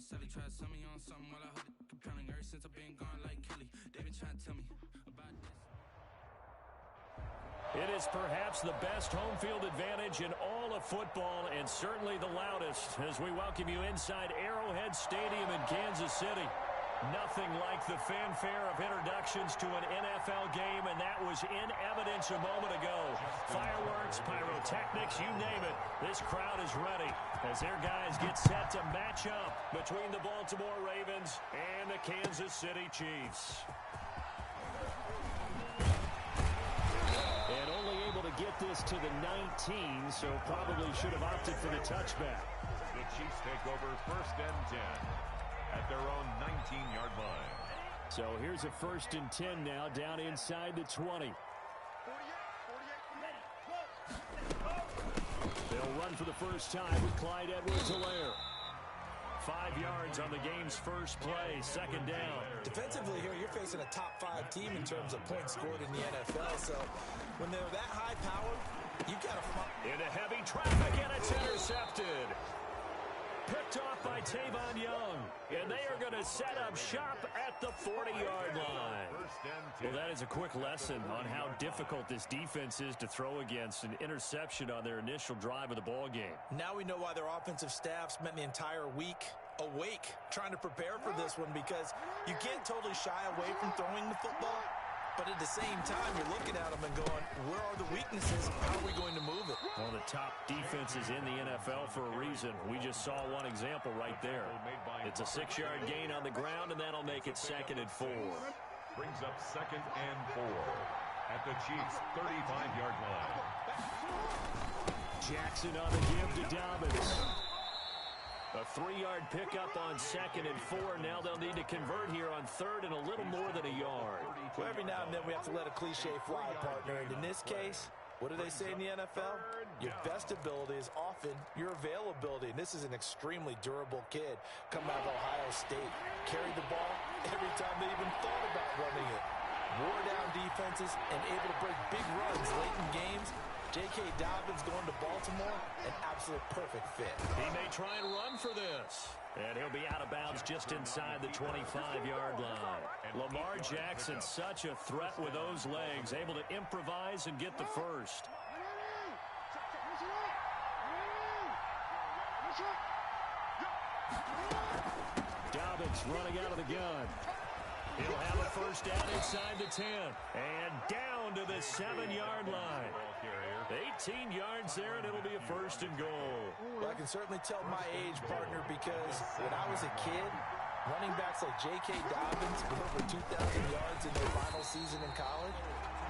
Sally tried to sell me on something while I heard it compelling. Ever since I've been gone like Kelly, they been trying to tell me about this. It is perhaps the best home field advantage in all of football, and certainly the loudest, as we welcome you inside Arrowhead Stadium in Kansas City. Nothing like the fanfare of introductions to an NFL game, and that was in evidence a moment ago. Fireworks, pyrotechnics, you name it. This crowd is ready as their guys get set to match up between the Baltimore Ravens and the Kansas City Chiefs. And only able to get this to the 19, so probably should have opted for the touchback. The Chiefs take over 1st and 10 at their own 19-yard line. So here's a 1st and 10 now, down inside the 20. They'll run for the first time with Clyde Edwards-Helaire. 5 yards on the game's first play, 2nd down. Defensively here, you're facing a top-5 team in terms of points scored in the NFL. So when they're that high-powered, you've got to find. Into heavy traffic, and it's intercepted. Picked off by Tavon Young, and they are going to set up shop at the 40-yard line. Well, that is a quick lesson on how difficult this defense is to throw against. An interception on their initial drive of the ball game. Now we know why their offensive staff spent the entire week awake trying to prepare for this one, because you can't totally shy away from throwing the football. But at the same time, you're looking at them and going, where are the weaknesses? How are we going to move it? One of the top defenses in the NFL for a reason. We just saw one example right there. It's a 6-yard gain on the ground, and that'll make it 2nd and 4. Brings up 2nd and 4 at the Chiefs' 35-yard line. Jackson on the give to Dobbins. A 3-yard pickup on 2nd and 4. Now they'll need to convert here on 3rd and a little more than a yard. Well, every now and then we have to let a cliche fly, partner. And in this case, what do they say in the NFL? Your best ability is often your availability. And this is an extremely durable kid coming out of Ohio State. Carried the ball every time they even thought about running it. Wore down defenses and able to break big runs late in games. J.K. Dobbins going to Baltimore, an absolute perfect fit. He may try and run for this. And he'll be out of bounds just inside the 25-yard line. Lamar Jackson, such a threat with those legs, able to improvise and get the first. Dobbins running out of the gun. He'll have a first down inside the 10. And down to the 7-yard line. 18 yards there, and it'll be a 1st and goal. Well, I can certainly tell my age, partner, because when I was a kid, running backs like J.K. Dobbins with over 2,000 yards in their final season in college,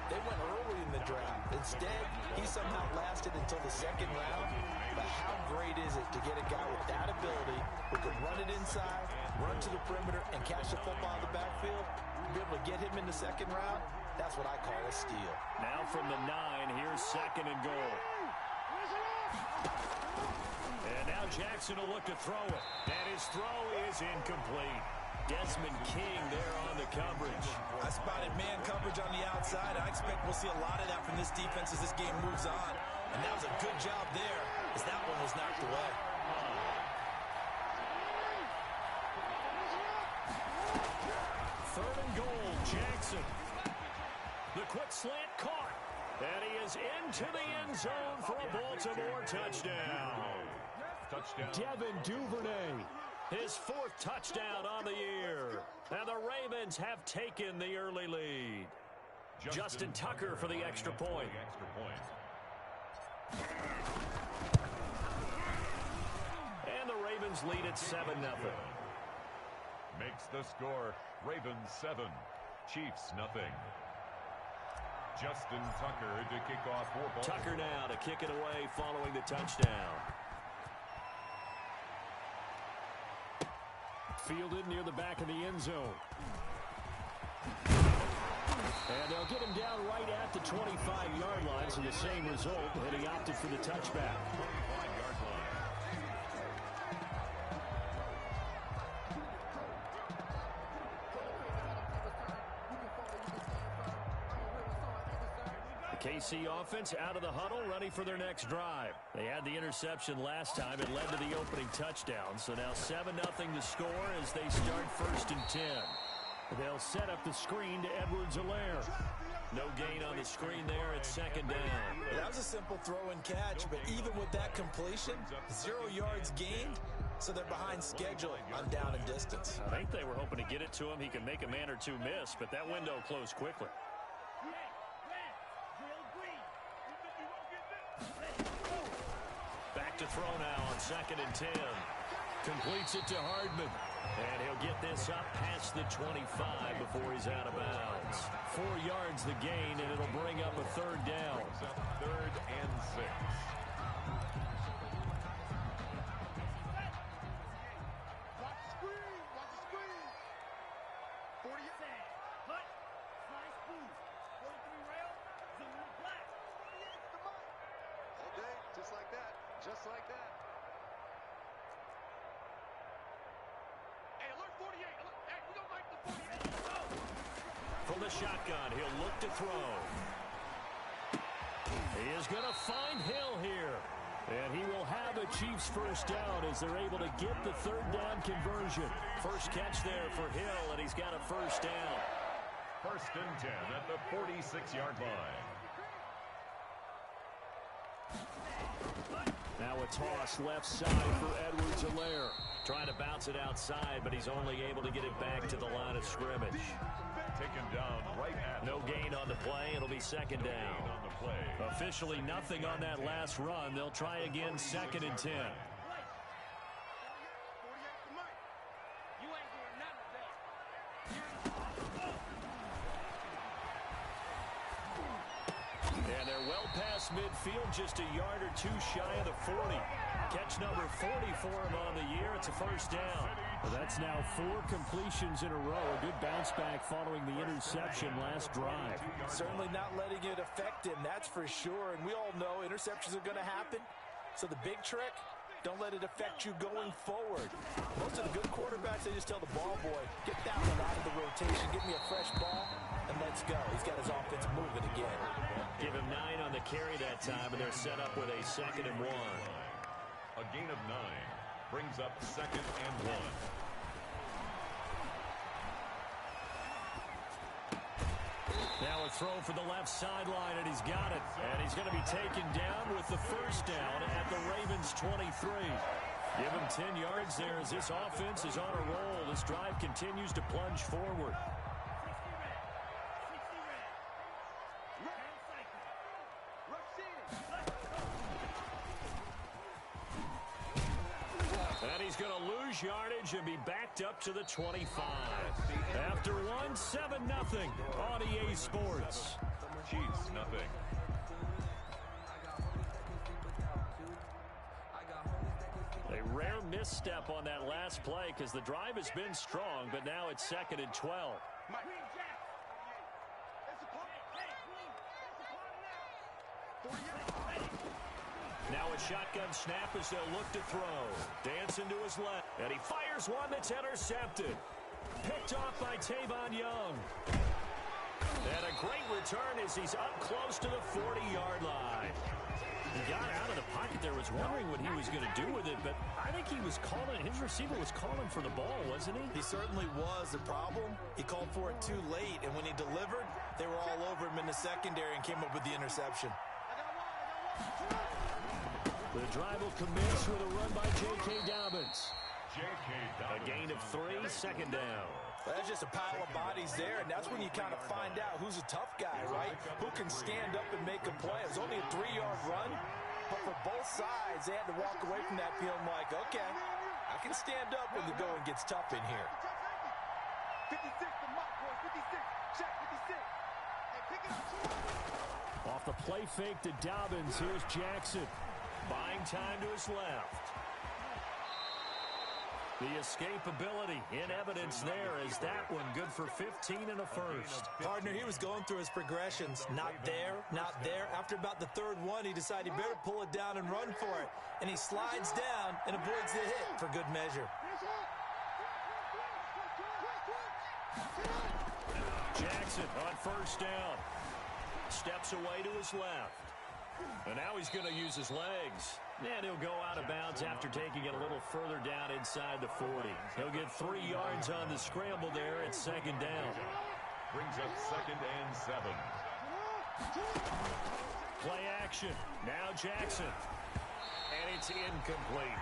they went early in the draft. Instead, he somehow lasted until the 2nd round. But how great is it to get a guy with that ability who can run it inside, run to the perimeter, and catch the football in the backfield? Be able to get him in the 2nd round, that's what I call a steal. Now from the 9, here's 2nd and goal. And now Jackson will look to throw it. And his throw is incomplete. Desmond King there on the coverage. I spotted man coverage on the outside. I expect we'll see a lot of that from this defense as this game moves on. And that was a good job there as that one was knocked away. 3rd and goal, Jackson. The quick slant caught. And he is into the end zone for a Baltimore touchdown. Devin Duvernay, his 4th touchdown on the year. And the Ravens have taken the early lead. Justin Tucker for the extra point. And the Ravens lead at 7-0. Makes the score Ravens 7, Chiefs nothing. Justin Tucker to kick off for Baltimore. Tucker now to kick it away following the touchdown. Fielded near the back of the end zone. And they'll get him down right at the 25-yard line, so the same result, and he opted for the touchback. 25-yard line. KC offense out of the huddle, ready for their next drive. They had the interception last time. It led to the opening touchdown. So now 7-0 to score as they start 1st and 10. They'll set up the screen to Edwards-Helaire. No gain on the screen there at 2nd down. That was a simple throw and catch, but even with that completion, 0 yards gained, so they're behind schedule on down and distance. I think they were hoping to get it to him. He can make a man or two miss, but that window closed quickly. Back to throw now on 2nd and 10. Completes it to Hardman. And he'll get this up past the 25 before he's out of bounds. 4 yards the gain, and it'll bring up a 3rd down. 3rd and 6. Just like that. Hey, alert 48. Hey, we don't like the 48. From the shotgun, he'll look to throw. He is going to find Hill here. And he will have a Chiefs 1st down as they're able to get the 3rd down conversion. First catch there for Hill, and he's got a 1st down. 1st and 10 at the 46-yard line. Now a toss left side for Edwards-Helaire. Trying to bounce it outside, but he's only able to get it back to the line of scrimmage. Taken down right at. No gain on the play. It'll be 2nd down. On the play. Officially nothing on that last run. They'll try again 2nd and 10. And they're well past midfield, just a yard or 2 shy of the 40. Catch number 40 for him on the year. It's a 1st down. Well, that's now 4 completions in a row. A good bounce back following the interception last drive. Certainly not letting it affect him, that's for sure. And we all know interceptions are going to happen. So the big trick, don't let it affect you going forward. Most of the good quarterbacks, they just tell the ball boy, get that one out of the rotation, give me a fresh ball, and let's go. He's got his offense moving again. Give him 9 on the carry that time, and they're set up with a 2nd and 1. A gain of 9 brings up 2nd and 1. Now a throw for the left sideline, and he's got it. And he's going to be taken down with the 1st down at the Ravens' 23. Give him 10 yards there as this offense is on a roll. This drive continues to plunge forward. And he's going to lose yardage and be backed up to the 25. After one, 7-0 on EA Sports. Chiefs, nothing. A rare misstep on that last play because the drive has been strong, but now it's 2nd and 12. Now a shotgun snap as they'll look to throw. Dancing to his left, and he fires one that's intercepted. Picked off by Tavon Young. And a great return as he's up close to the 40-yard line. He got out of the pocket there, was wondering what he was going to do with it, but I think he was calling, his receiver was calling for the ball, wasn't he? He certainly was. The problem, he called for it too late, and when he delivered, they were all over him in the secondary and came up with the interception. The drive will commence with a run by J.K. Dobbins. A gain of 3, 2nd down. That's just a pile of bodies there, and that's when you kind of find out who's a tough guy, right? Who can stand up and make a play. It was only a 3-yard run, but for both sides, they had to walk away from that feeling like, okay, I can stand up when the going gets tough in here. 56, the mark, boys, 56. Check, 56. Hey, pick it up. Off the play fake to Dobbins, here's Jackson. Buying time to his left. The escapability in evidence there as that one good for 15 and a 1st. Partner, he was going through his progressions. Not there, not there. After about the 3rd one, he decided he better pull it down and run for it. And he slides down and avoids the hit for good measure. Jackson on 1st down. Steps away to his left. And now he's going to use his legs. And he'll go out of bounds after taking it a little further down inside the 40. He'll get 3 yards on the scramble there at second down. Brings up 2nd and 7. Play action. Now Jackson. And it's incomplete.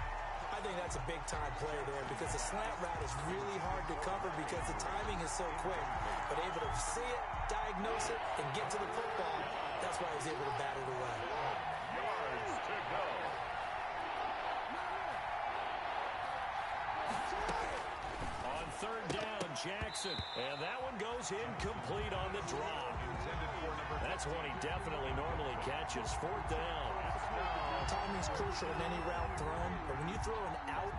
I think that's a big-time player there because the slant route is really hard to cover because the timing is so quick. But able to see it, diagnose it, and get to the football, that's why he was able to bat it away. Yards to go. On 3rd down, Jackson. And that one goes incomplete on the drop. That's one he definitely normally catches. 4th down. Timing's crucial in any route thrown, but when you throw an out,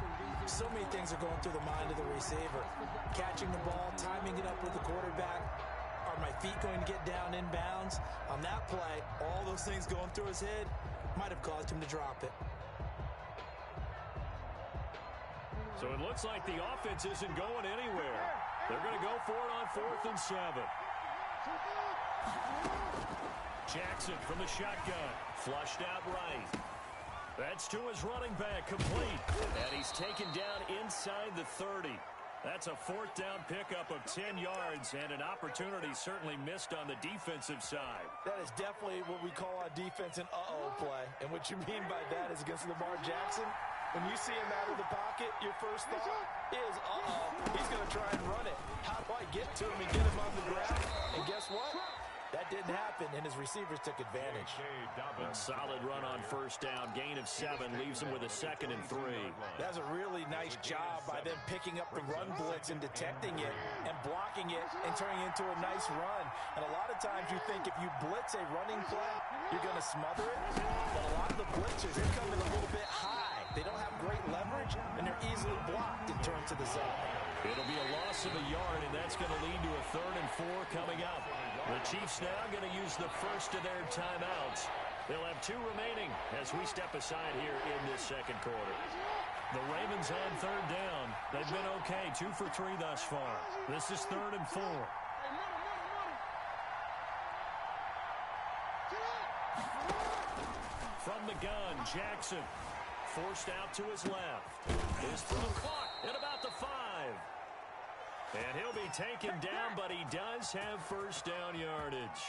so many things are going through the mind of the receiver. Catching the ball, timing it up with the quarterback. Are my feet going to get down in bounds? On that play, all those things going through his head might have caused him to drop it. So it looks like the offense isn't going anywhere. They're going to go for it on 4th and 7. Jackson from the shotgun. Flushed out right. That's to his running back, complete. And he's taken down inside the 30. That's a 4th down pickup of 10 yards and an opportunity certainly missed on the defensive side. That is definitely what we call on defense an uh-oh play. And what you mean by that is against Lamar Jackson, when you see him out of the pocket, your first thought is, uh-oh, he's going to try and run it. How do I get to him and get him on the ground? And guess what? That didn't happen, and his receivers took advantage. A solid run on 1st down. Gain of 7 leaves him with a 2nd and 3. That's a really nice job by them picking up the run blitz and detecting it and blocking it and turning it into a nice run. And a lot of times you think if you blitz a running play, you're going to smother it. But a lot of the blitzers, they come in a little bit high. They don't have great leverage, and they're easily blocked and turned to the side. It'll be a loss of a yard, and that's going to lead to a 3rd and 4 coming up. The Chiefs now going to use the first of their timeouts. They'll have 2 remaining as we step aside here in this 2nd quarter. The Ravens on 3rd down. They've been okay, 2 for 3 thus far. This is 3rd and 4. From the gun, Jackson. Forced out to his left. His throw caught at about the 5. And he'll be taken down, but he does have 1st down yardage.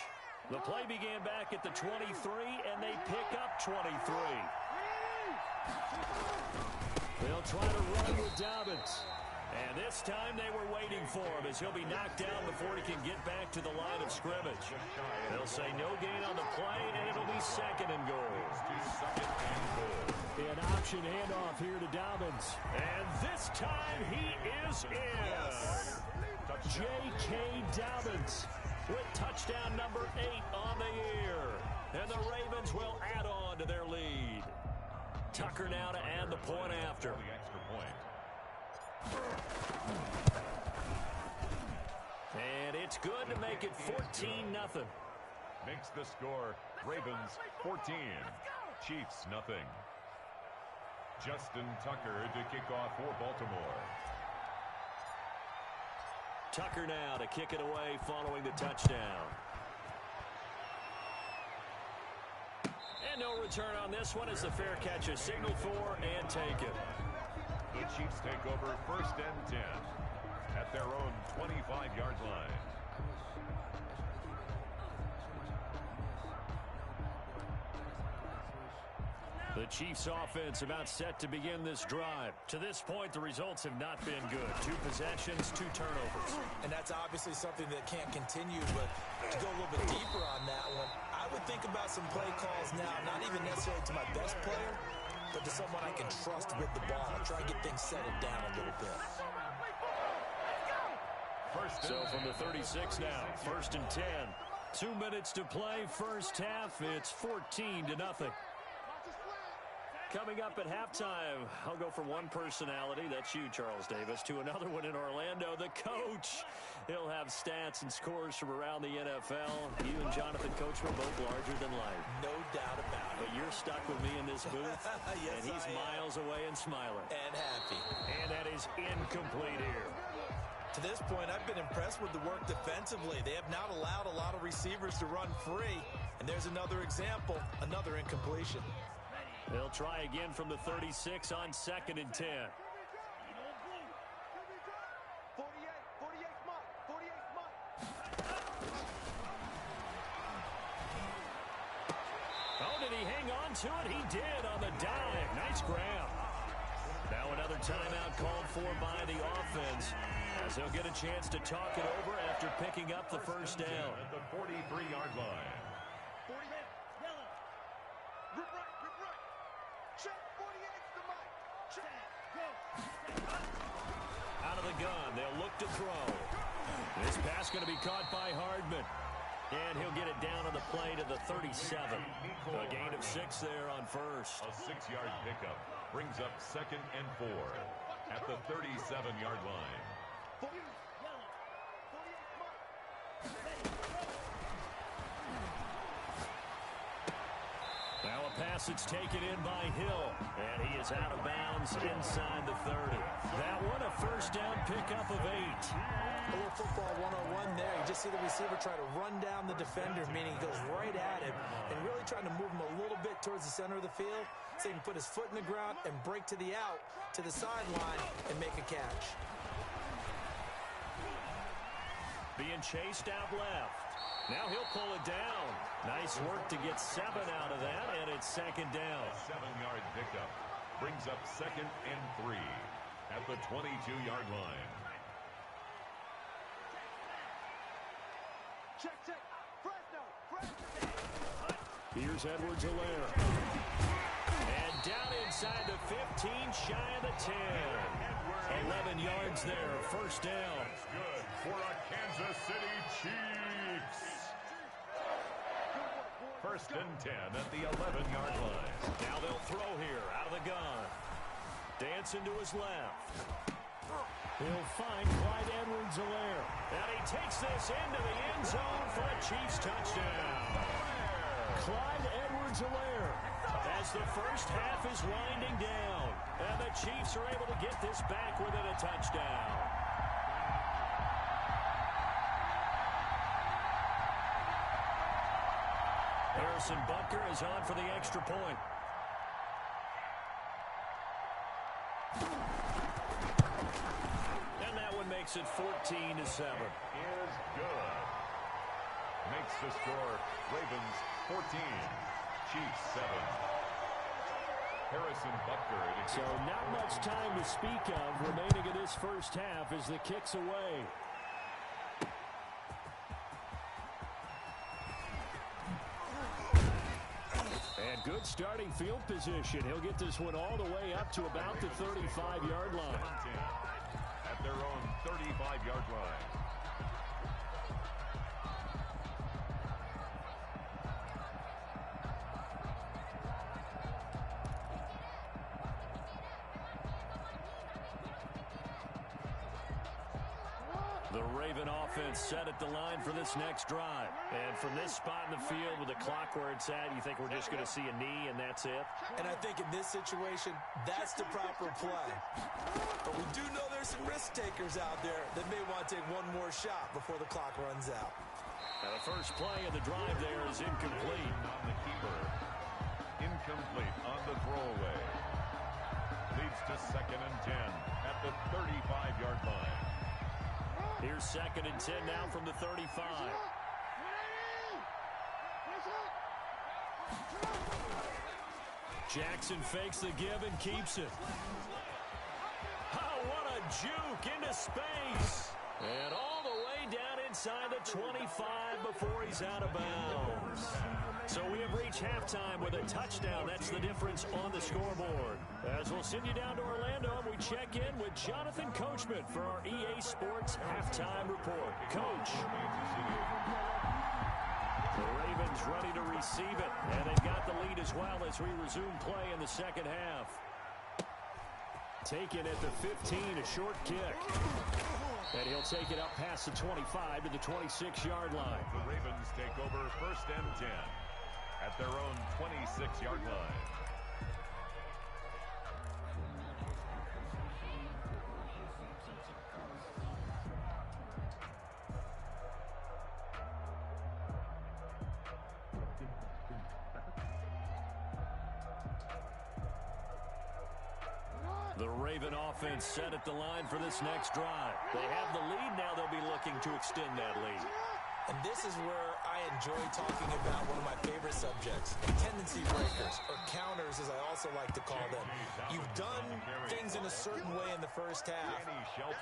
The play began back at the 23, and they pick up 23. They'll try to run with Dobbins. And this time they were waiting for him as he'll be knocked down before he can get back to the line of scrimmage. They'll say no gain on the play, and it'll be 2nd and goal. An option handoff here to Dobbins. And this time he is in. J.K. Dobbins with touchdown number 8 on the year. And the Ravens will add on to their lead. Tucker now to add the point after. And it's good to make it 14-0. Makes the score Ravens 14, Chiefs nothing. Justin Tucker to kick off for Baltimore. Tucker now to kick it away following the touchdown. And no return on this one as the fair catch is signaled for and taken. The Chiefs take over 1st and 10 at their own 25-yard line. The Chiefs offense about set to begin this drive. To this point, the results have not been good. 2 possessions, 2 turnovers. And that's obviously something that can't continue, but to go a little bit deeper on that one, I would think about some play calls now, not even necessarily to my best player, but to someone I can trust with the ball. Try and get things settled down a little bit. So from the 36 now, 1st and 10. 2 minutes to play, first half. It's 14-0. Coming up at halftime, I'll go from one personality, that's you, Charles Davis, to another one in Orlando, the coach. He'll have stats and scores from around the NFL. You and Jonathan Coachman both larger than life. No doubt about it. But you're stuck with me in this booth, yes, and he's miles away and smiling. And happy. And that is incomplete here. To this point, I've been impressed with the work defensively. They have not allowed a lot of receivers to run free. And there's another example, another incompletion. They'll try again from the 36 on 2nd and 10. 48 Mike, 48 Mike. Oh, did he hang on to it? He did on the dive. Nice grab. Now another timeout called for by the offense, as they'll get a chance to talk it over after picking up the first down. At the 43-yard line. 40 yellow. Rip right. Check, 48's the Mike. Check, go. Out of the gun, they'll look to throw. This pass going to be caught by Hardman. And he'll get it down on the play to the 37. A gain of 6 there on first. A 6-yard pickup brings up 2nd and 4 at the 37-yard line. 40 yellow. 48 Mike. Now a pass that's taken in by Hill. And he is out of bounds inside the 30. That one a first down pickup of 8. A little football 101 there. You just see the receiver try to run down the defender, meaning he goes right at him and really trying to move him a little bit towards the center of the field so he can put his foot in the ground and break to the out, to the sideline, and make a catch. Being chased out left. Now he'll pull it down. Nice work to get 7 out of that, and it's 2nd down. A 7-yard pickup brings up 2nd and 3 at the 22-yard line. Check. Fresno. Here's Edwards-Helaire. And down inside the 15, shy of the 10. 11 yards there, first down. That's good for a Kansas City Chiefs. 1st and 10 at the 11-yard line. Now they'll throw here, out of the gun. Dancing to his left. He'll find Clyde Edwards-Helaire. And he takes this into the end zone for a Chiefs touchdown. Clyde Edwards-Helaire, as the first half is winding down. And the Chiefs are able to get this back within a touchdown. Harrison Butker is on for the extra point. And that one makes it 14-7. Is good. Makes the score Ravens 14, Chiefs 7. Harrison Butker. So not much time to speak of remaining in this first half as the kick's away. And good starting field position. He'll get this one all the way up to about the 35-yard line. At their own 35-yard line. The Raven offense set at the line for this next drive. And from this spot in the field with the clock where it's at, you think we're just going to see a knee and that's it? And I think in this situation, that's the proper play. But we do know there's some risk takers out there that may want to take one more shot before the clock runs out. Now the first play of the drive there is incomplete. On the keeper. Incomplete on the throwaway. Leads to 2nd and 10 at the 35-yard line. Here's 2nd and 10 now from the 35. Jackson fakes the give and keeps it. Oh, what a juke into space. And all the way down inside the 25 before he's out of bounds. So we have reached halftime with a touchdown. That's the difference on the scoreboard. As we'll send you down to Orlando, and we check in with Jonathan Coachman for our EA Sports Halftime Report. Coach. The Ravens ready to receive it, and they've got the lead as well as we resume play in the second half. Taken at the 15, a short kick. And he'll take it up past the 25 to the 26-yard line. The Ravens take over 1st and 10 at their own 26-yard line. The Raven offense set at the line for this next drive. They have the lead now. They'll be looking to extend that lead. And this is where I enjoy talking about one of my favorite subjects, tendency breakers, or counters as I also like to call them. You've done things in a certain way in the first half,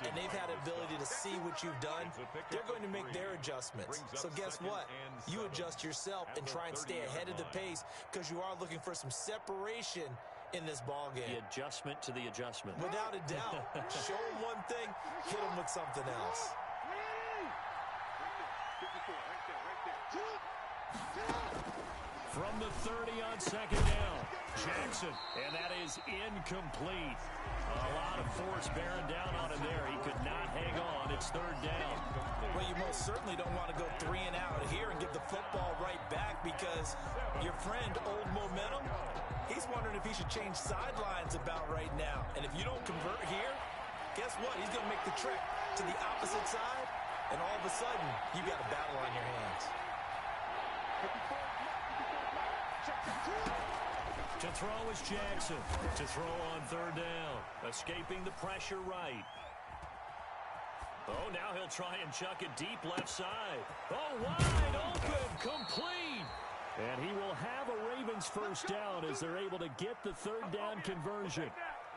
and they've had ability to see what you've done. They're going to make their adjustments. So guess what? You adjust yourself and try and stay ahead of the pace because you are looking for some separation in this ball game. The adjustment to the adjustment. Without a doubt. Show them one thing, hit them with something else. From the 30 on second down, Jackson, and that is incomplete. A lot of force bearing down on him there. He could not hang on. It's third down. Well, you most certainly don't want to go 3 and out here and give the football right back because your friend, Old Momentum, he's wondering if he should change sidelines about right now. And if you don't convert here, guess what? He's going to make the trek to the opposite side, and all of a sudden, you've got a battle on your hands. To throw is Jackson. To throw on third down. Escaping the pressure right. Oh, now he'll try and chuck it deep left side. Oh, wide open, complete. And he will have a Ravens first down as they're able to get the third down conversion.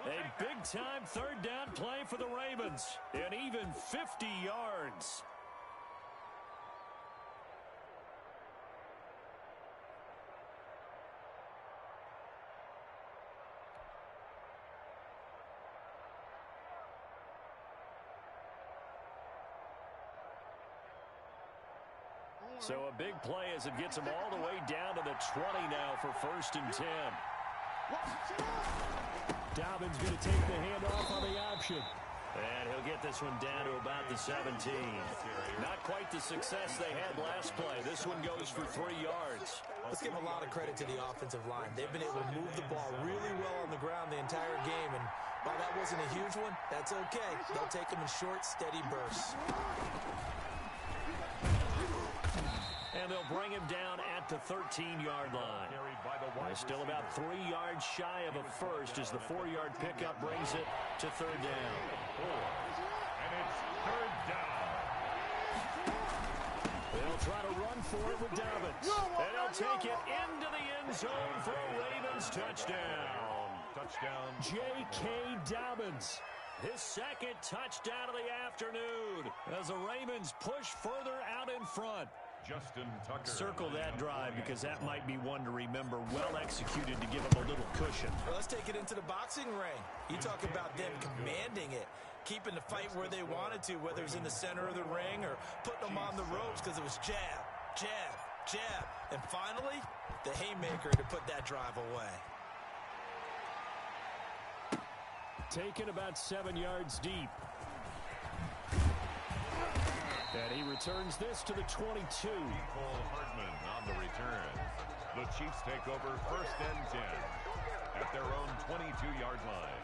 A big-time third down play for the Ravens. And even 50 yards. So a big play as it gets him all the way down to the 20 now for 1st and 10. Dobbins going to take the handoff on the option. And he'll get this one down to about the 17. Not quite the success they had last play. This one goes for 3 yards. Let's give a lot of credit to the offensive line. They've been able to move the ball really well on the ground the entire game. And while that wasn't a huge one, that's okay. They'll take them in short, steady bursts. And they'll bring him down at the 13-yard line. They're still about 3 yards shy of a first as the 4-yard pickup brings it to third down. And it's third down. They'll try to run for it with Dobbins. And he'll take it into the end zone for a Ravens touchdown. Touchdown. J.K. Dobbins. His second touchdown of the afternoon as the Ravens push further out in front. Justin Tucker. Circle that drive because that might be one to remember. Well executed to give him a little cushion. Well, let's take it into the boxing ring. You talk about them commanding it, keeping the fight where they wanted to, whether it was in the center of the ring or putting them on the ropes because it was jab, jab, jab. And finally, the haymaker to put that drive away. Taken about 7 yards deep. And he returns this to the 22. Cole Hartman on the return. The Chiefs take over 1st and 10 at their own 22-yard line.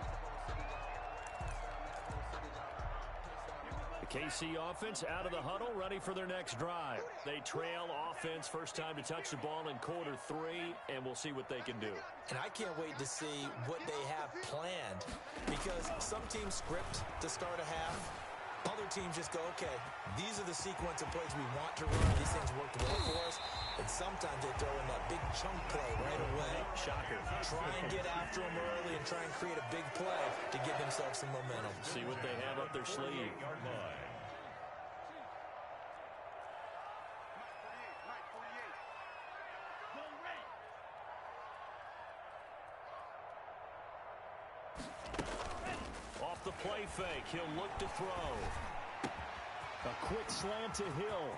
The KC offense out of the huddle, ready for their next drive. They trail offense, first time to touch the ball in quarter 3, and we'll see what they can do. And I can't wait to see what they have planned because some teams script to start a half. Other teams just go, okay, these are the sequence of plays we want to run. These things worked well for us. And sometimes they throw in that big chunk play right away. Shocker. Try and get after them early and try and create a big play to give themselves some momentum. See what they have up their sleeve. Off the play fake, he'll look to throw. A quick slant to Hill.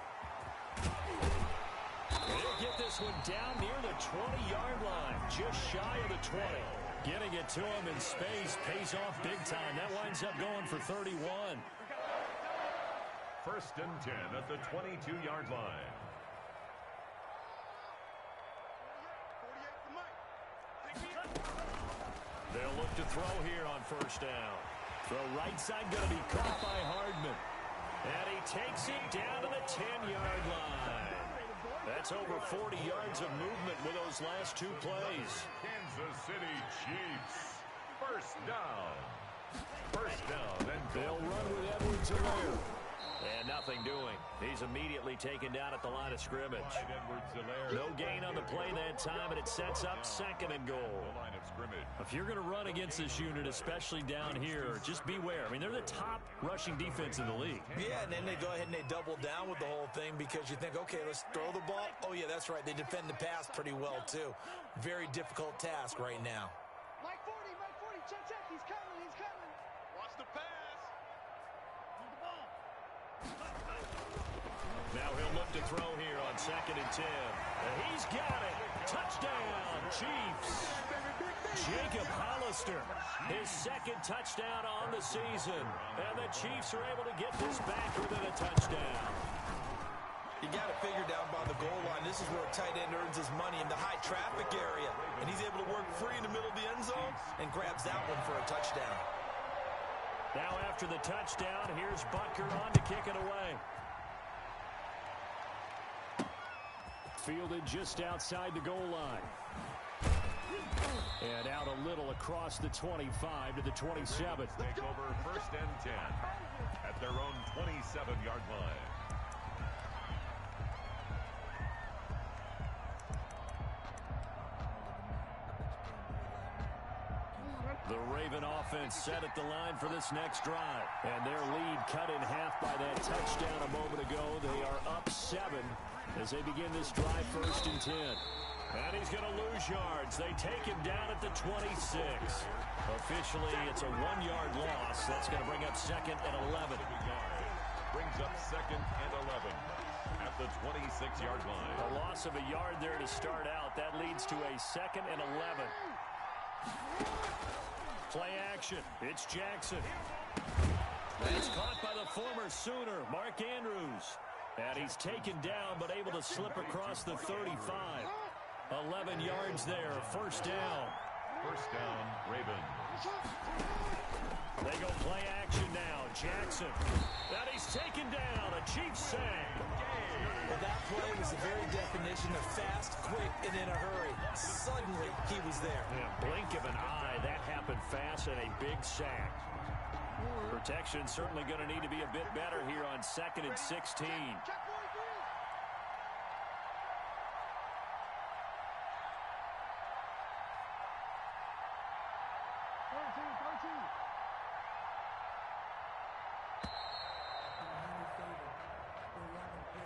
He'll get this one down near the 20-yard line, just shy of the 20. Getting it to him in space pays off big time. That winds up going for 31. 1st and 10 at the 22-yard line. They'll look to throw here on 1st down. Throw right side going to be caught by Hardman. And he takes it down to the 10-yard line. That's over 40 yards of movement with those last 2 plays. Kansas City Chiefs. 1st down. First down and They'll run with Edwards-Helaire. And nothing doing. He's immediately taken down at the line of scrimmage. No gain on the play that time, and it sets up second and goal. If you're going to run against this unit, especially down here, just beware. I mean, they're the top rushing defense in the league. Yeah, and then they go ahead and they double down with the whole thing because you think, okay, let's throw the ball. Oh, yeah, that's right. They defend the pass pretty well, too. Very difficult task right now. Mike 40, check, he's coming. Watch the pass. Move the ball. Now he'll look to throw here on 2nd and 10. And he's got it. Touchdown, Chiefs. Jacob Hollister, his second touchdown on the season. And the Chiefs are able to get this back within a touchdown. You got to figure down by the goal line. This is where a tight end earns his money in the high traffic area. And he's able to work free in the middle of the end zone and grabs that one for a touchdown. Now after the touchdown, here's Butker on to kick it away. Fielded just outside the goal line. And out a little across the 25 to the 27. Take over 1st and 10 at their own 27-yard line. The Raven offense set at the line for this next drive. And their lead cut in half by that touchdown a moment ago. They are up 7 as they begin this drive 1st and 10. And he's going to lose yards. They take him down at the 26. Officially, it's a 1-yard loss. That's going to bring up 2nd and 11. Brings up 2nd and 11 at the 26-yard line. A loss of a yard there to start out. That leads to a 2nd and 11. Play action. It's Jackson. And it's caught by the former Sooner, Mark Andrews. And he's taken down but able to slip across the 35. 11 yards there. 1st down. 1st down, Ravens. They go play action now. Jackson. And he's taken down. A Chiefs sack. Well, that play was the very definition of fast, quick, and in a hurry. Suddenly, he was there. Yeah, blink of an eye. That happened fast and a big sack. Protection certainly going to need to be a bit better here on 2nd and 16.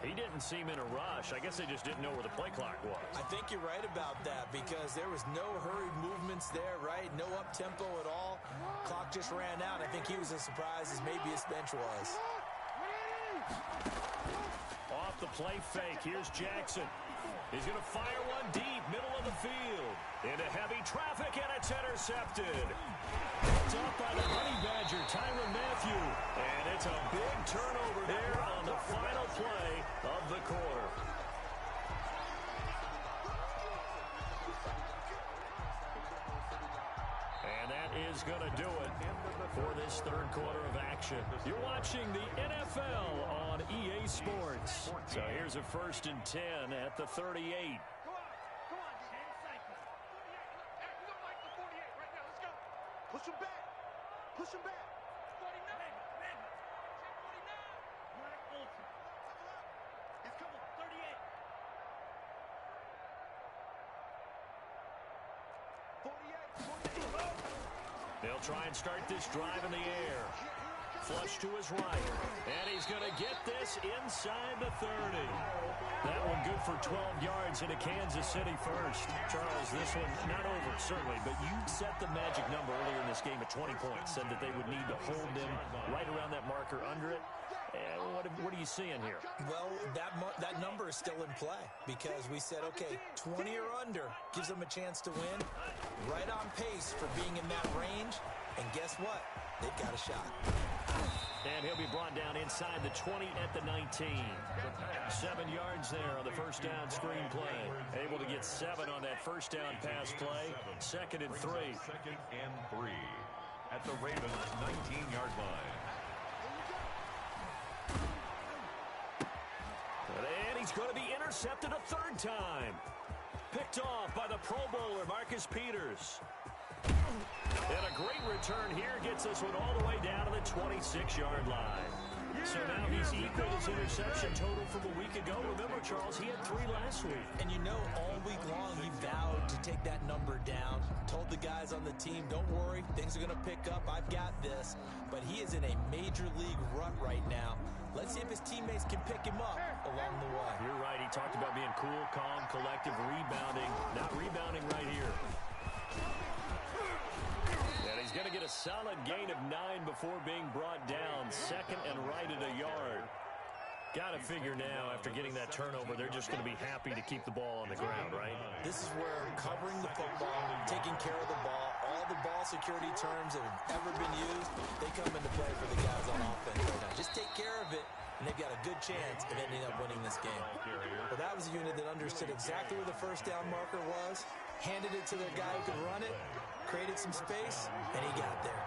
He didn't seem in a rush. I guess they just didn't know where the play clock was. I think you're right about that because there was no hurried movements there, right? No up-tempo at all. Clock just ran out. I think he was as surprised as maybe his bench was. Off the play fake. Here's Jackson. He's going to fire one deep, middle of the field. Into heavy traffic, and it's intercepted. Picked up by the Honey Badger, Tyrann Mathieu. And it's a big turnover there on the final play of the quarter. And that is going to do it for this 3rd quarter of action. You're watching the NFL on EA Sports. So here's a 1st and 10 at the 38. Come on, 10 seconds. 48. We don't like the 48 right now. Let's go. Push him back. 49. Man. 10-49. Mark Olsen. It's coming. 38. 48. They'll try and start this drive in the air. Flush to his right. And he's going to get this inside the 30. That one good for 12 yards into Kansas City first. Charles, this one not over, certainly, but you set the magic number earlier in this game at 20 points. Said that they would need to hold them right around that marker under it. What are you seeing here? Well, that number is still in play because we said, okay, 20 or under gives them a chance to win. Right on pace for being in that range. And guess what? They've got a shot. And he'll be brought down inside the 20 at the 19. 7 yards there on the first down screen play. Able to get 7 on that first down pass play. 2nd and 3. 2nd and 3 at the Ravens' 19-yard line. And he's going to be intercepted a 3rd time. Picked off by the Pro Bowler, Marcus Peters. And a great return here gets this one all the way down to the 26-yard line. So now he's equaled his interception total from a week ago. Remember, Charles, he had 3 last week. And you know, all week long he vowed to take that number down. Told the guys on the team, don't worry, things are going to pick up. I've got this. But he is in a major league rut right now. Let's see if his teammates can pick him up along the way. You're right. He talked about being cool, calm, collective, rebounding. Not rebounding right here. And he's going to get a solid gain of 9 before being brought down. Second and right at a yard. Got to figure now, after getting that turnover, they're just going to be happy to keep the ball on the ground, right? This is where covering the football, taking care of the ball, all the ball security terms that have ever been used, they come into play for the guys on offense right now. Just take care of it, and they've got a good chance of ending up winning this game. Well, that was a unit that understood exactly where the first down marker was, handed it to their guy who could run it, created some space, and he got there.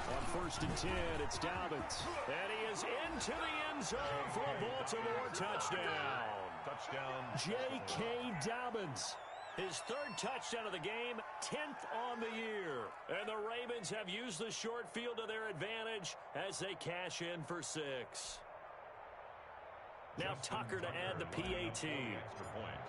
On 1st and 10, it's Dobbins. And he is into the end zone for a Baltimore touchdown. Touchdown. J.K. Dobbins. His 3rd touchdown of the game, 10th on the year. And the Ravens have used the short field to their advantage as they cash in for 6. Now Tucker to add the PAT. Extra point.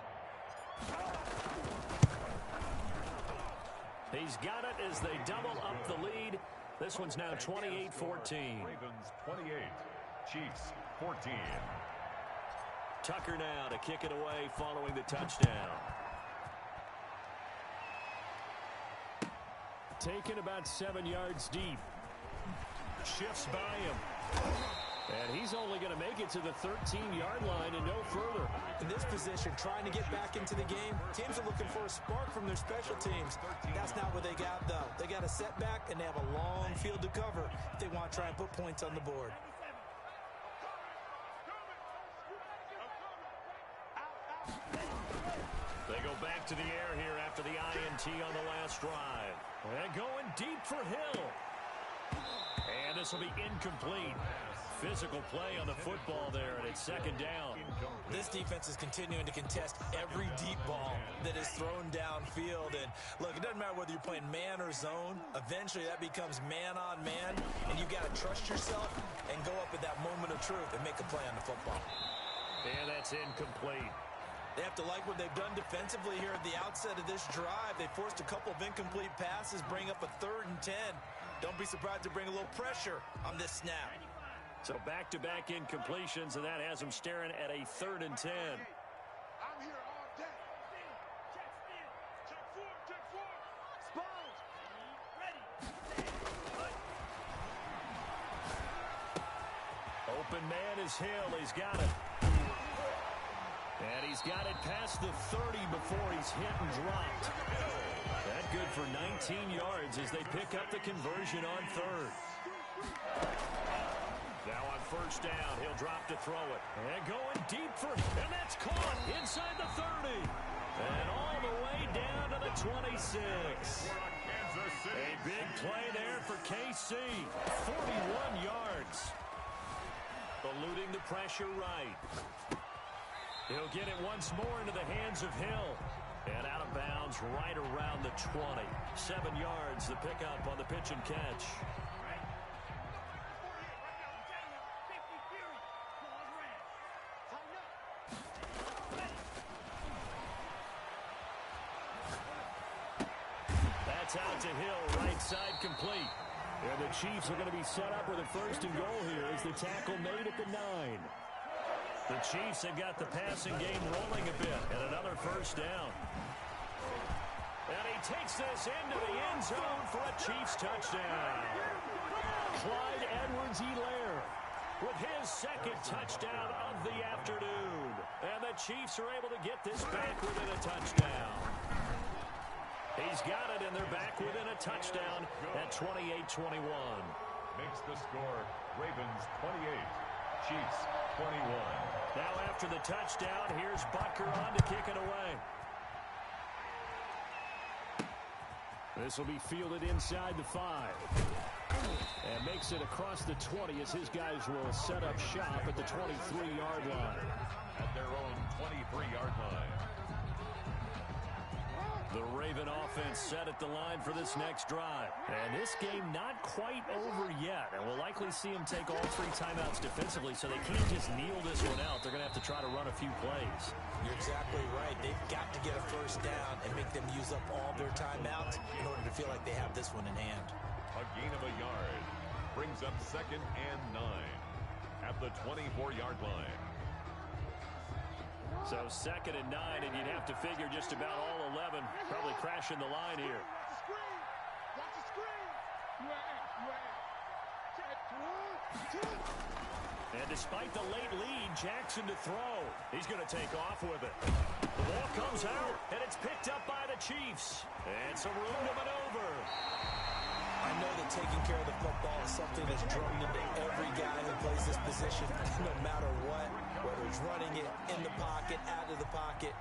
He's got it as they double up the lead. This one's now 28-14. Ravens 28, Chiefs 14. Tucker now to kick it away following the touchdown. Taken about 7 yards deep. Shifts by him. And he's only going to make it to the 13-yard line and no further. In this position, trying to get back into the game, teams are looking for a spark from their special teams. That's not what they got, though. They got a setback, and they have a long field to cover if they want to try and put points on the board. They go back to the air here after the INT on the last drive. And going deep for Hill. And this will be incomplete. Physical play on the football there, and it's 2nd down. This defense is continuing to contest every deep ball that is thrown downfield. And look, it doesn't matter whether you're playing man or zone. Eventually, that becomes man on man, and you got to trust yourself and go up at that moment of truth and make a play on the football. And that's incomplete. They have to like what they've done defensively here at the outset of this drive. They forced a couple of incomplete passes, bring up a 3rd and 10. Don't be surprised to bring a little pressure on this snap. So back-to-back incompletions, and that has them staring at a 3rd and 10. I'm here all day. Check four. Sponge. Ready. Open man is Hill. He's got it. And he's got it past the 30 before he's hit and dropped. That good for 19 yards as they pick up the conversion on 3rd. Now on 1st down, he'll drop to throw it. And going deep for, and that's caught inside the 30. And all the way down to the 26. A big play there for KC. 41 yards. Eluding the pressure right. He'll get it once more into the hands of Hill. And out of bounds right around the 20. 7 yards, the pickup on the pitch and catch. That's out to Hill, right side complete. And the Chiefs are going to be set up with a 1st and goal here as the tackle made at the 9. The Chiefs have got the passing game rolling a bit, and another 1st down. And he takes this into the end zone for a Chiefs touchdown. Clyde Edwards-Helaire with his 2nd touchdown of the afternoon. And the Chiefs are able to get this back within a touchdown. He's got it, and they're back within a touchdown at 28-21. Makes the score Ravens 28, Chiefs 21. Now after the touchdown, here's Butker on to kick it away. This will be fielded inside the 5. And makes it across the 20 as his guys will set up shop at the 23-yard line. At their own 23-yard line. The Raven offense set at the line for this next drive. And this game not quite over yet. And we'll likely see them take all 3 timeouts defensively, so they can't just kneel this one out. They're going to have to try to run a few plays. You're exactly right. They've got to get a first down and make them use up all their timeouts in order to feel like they have this one in hand. A gain of a yard brings up 2nd and 9 at the 24-yard line. So 2nd and 9, and you'd have to figure just about all 11 probably crashing the line here. Watch the screen. And despite the late lead, Jackson to throw. He's going to take off with it. The ball comes out, and it's picked up by the Chiefs. And some room to maneuver. I know that taking care of the football is something that's drummed into every guy who plays this position, no matter what, whether it's running it, in the pocket, out of the pocket.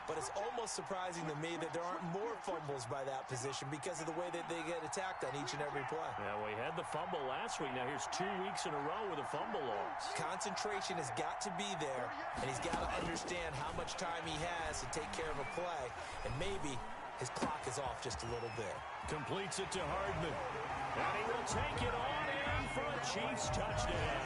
But it's almost surprising to me that there aren't more fumbles by that position because of the way that they get attacked on each and every play. Yeah, we had the fumble last week. Now here's 2 weeks in a row with a fumble loss. Concentration has got to be there, and he's got to understand how much time he has to take care of a play, and maybe his clock is off just a little bit. Completes it to Hardman. And he will take it on in for a Chiefs touchdown.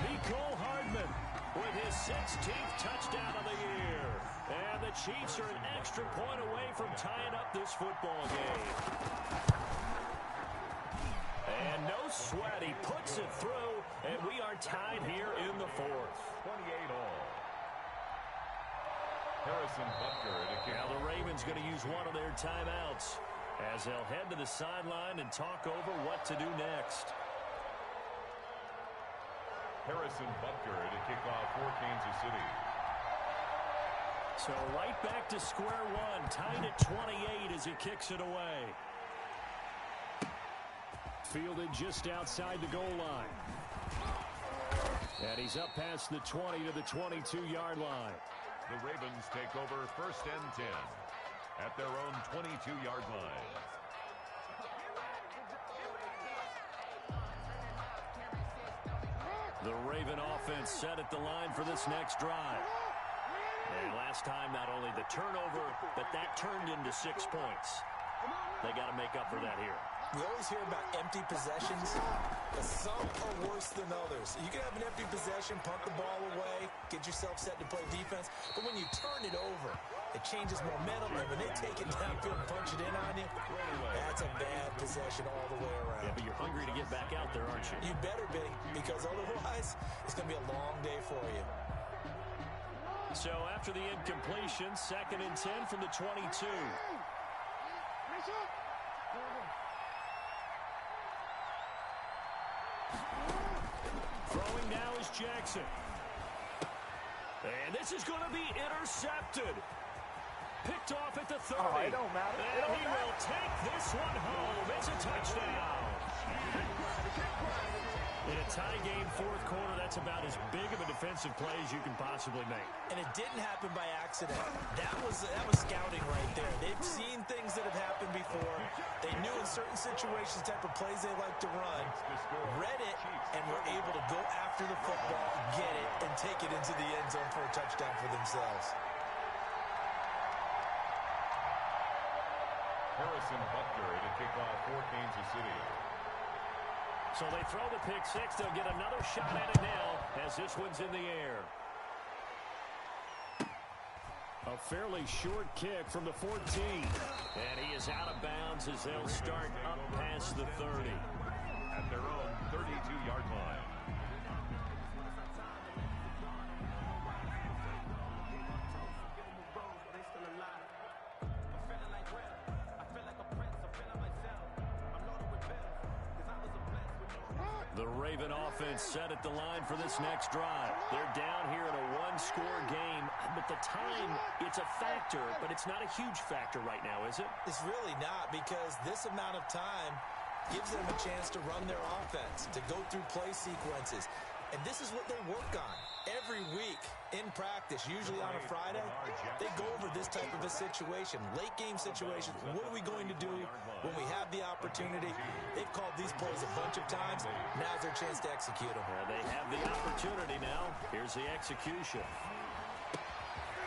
Mecole Hardman with his 16th touchdown of the year. And the Chiefs are an extra point away from tying up this football game. And no sweat. He puts it through, and we are tied here in the 4th. 28 all. Harrison Butker to kick. Now the Ravens going to use one of their timeouts as they'll head to the sideline and talk over what to do next. Harrison Butker to kick off for Kansas City. So right back to square one, tied at 28 as he kicks it away. Fielded just outside the goal line. And he's up past the 20 to the 22-yard line. The Ravens take over 1st and 10 at their own 22-yard line. The Raven offense set at the line for this next drive. And last time, not only the turnover, but that turned into 6 points. They got to make up for that here. We always hear about empty possessions, but some are worse than others. You can have an empty possession, punt the ball away, get yourself set to play defense, but when you turn it over, it changes momentum, and when they take it downfield and punch it in on you, that's a bad possession all the way around. Yeah, but you're hungry to get back out there, aren't you? You better be, because otherwise, it's going to be a long day for you. So after the incompletion, 2nd and 10 from the 22. Throwing now is Jackson. And this is going to be intercepted. Picked off at the 30. Oh, it don't matter. And he will take this one home. It's a touchdown. In a tie game, 4th quarter, that's about as big of a defensive play as you can possibly make. And it didn't happen by accident. That was scouting right there. They've seen things that have happened before. They knew in certain situations the type of plays they like to run, read it, and were able to go after the football, get it, and take it into the end zone for a touchdown for themselves. Harrison Butker to kick off for Kansas City. So they throw the pick 6. They'll get another shot at it now as this one's in the air. A fairly short kick from the 14. And he is out of bounds as they'll start up past the 30. At their own 32-yard line. The Raven offense set at the line for this next drive. They're down here in a one-score game, but the time, it's a factor, but it's not a huge factor right now, is it? It's really not, because this amount of time gives them a chance to run their offense, to go through play sequences. And this is what they work on every week in practice, usually on a Friday. They go over this type of a situation, late game situation. What are we going to do when we have the opportunity? They've called these plays a bunch of times. Now's their chance to execute them. They have the opportunity now. Here's the execution.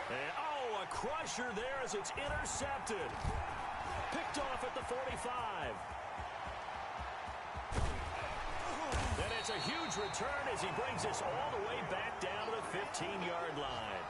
And, oh, a crusher there as it's intercepted. Picked off at the 45. And it's a huge return as he brings us all the way back down to the 15-yard line.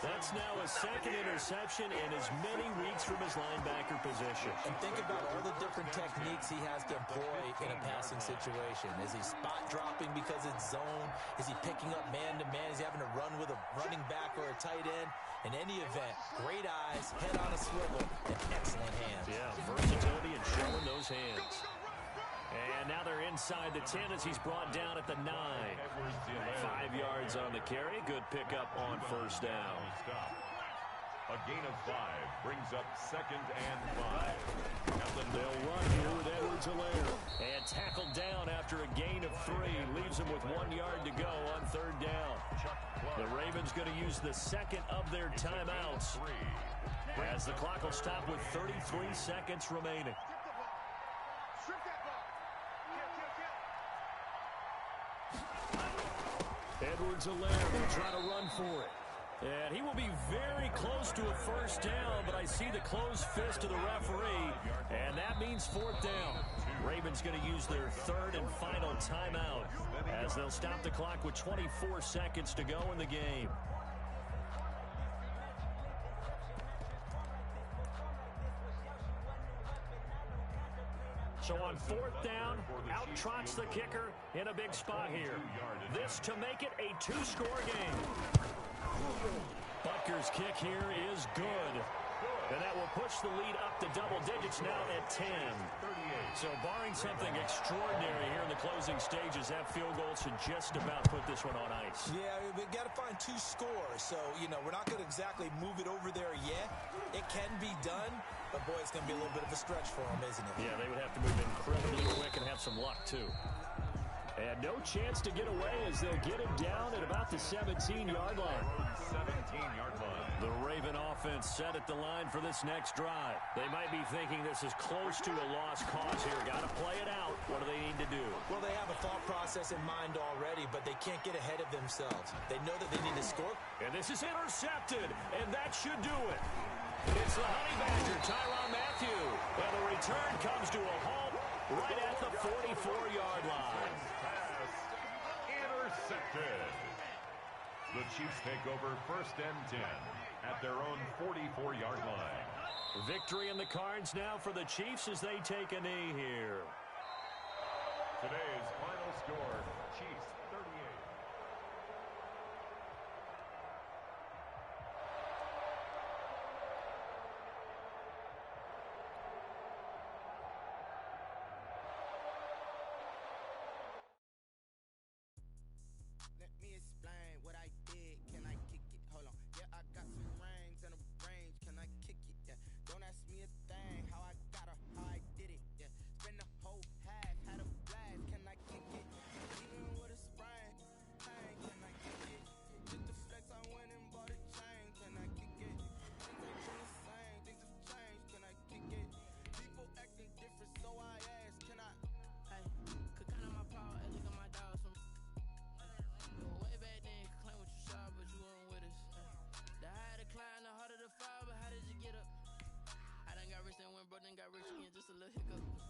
That's now a second interception in as many weeks from his linebacker position. And think about all the different techniques he has to employ in a passing situation. Is he spot dropping because it's zone? Is he picking up man-to-man? Is he having to run with a running back or a tight end? In any event, great eyes, head on a swivel, and excellent hands. Yeah, versatility and showing those hands. And now they're inside the 10 as he's brought down at the 9. 5 yards on the carry. Good pickup on first down. A gain of 5 brings up 2nd and 5. They'll run here with Edwards-Helaire. And tackled down after a gain of 3. Leaves him with 1 yard to go on third down. The Ravens going to use the second of their timeouts as the clock will stop with 33 seconds remaining. Edwards-Helaire will try to run for it. And he will be very close to a first down, but I see the closed fist of the referee, and that means fourth down. Ravens going to use their third and final timeout as they'll stop the clock with 24 seconds to go in the game. So on fourth down, out trots the kicker in a big spot here. This to make it a 2-score game. Butker's kick here is good. And that will push the lead up to double digits now at 10. So barring something extraordinary here in the closing stages, that field goal should just about put this one on ice. Yeah, we've got to find 2 scores. So, we're not going to exactly move it over there yet. It can be done, but, boy, it's going to be a little bit of a stretch for them, isn't it? Yeah, they would have to move incredibly quick and have some luck, too. And no chance to get away as they'll get him down at about the 17-yard line. 17-yard line. The Raven offense set at the line for this next drive. They might be thinking this is close to a lost cause here. Got to play it out. What do they need to do? Well, they have a thought process in mind already, but they can't get ahead of themselves. They know that they need to score. And this is intercepted, and that should do it. It's the Honey Badger, Tyrann Mathieu. And the return comes to a halt right at the 44-yard line. Intercepted. The Chiefs take over 1st and 10 at their own 44-yard line. Victory in the cards now for the Chiefs as they take a knee here. Today's final score, Chiefs 38. Let me explain what I did. Can I kick it? Hold on. Yeah, I got some rings and a range. Can I kick it? Yeah. Don't ask me a thing. How I got her, how I did it. Yeah. Spend the whole half, had a blast. Can I kick it? Even with a sprain. Hey, can I kick it? Just the flex, I went and bought a chain. Can I kick it? Things ain't been the same. Things have changed. Can I kick it? People acting different, so I asked. Can I? Hey, could count on my power, and look at my dogs from way back then. Could claim what you saw, but you weren't with us. The higher the climb, the harder the fall, but how did you get up? I done got rich and went broke, then got rich again, just a little hiccup.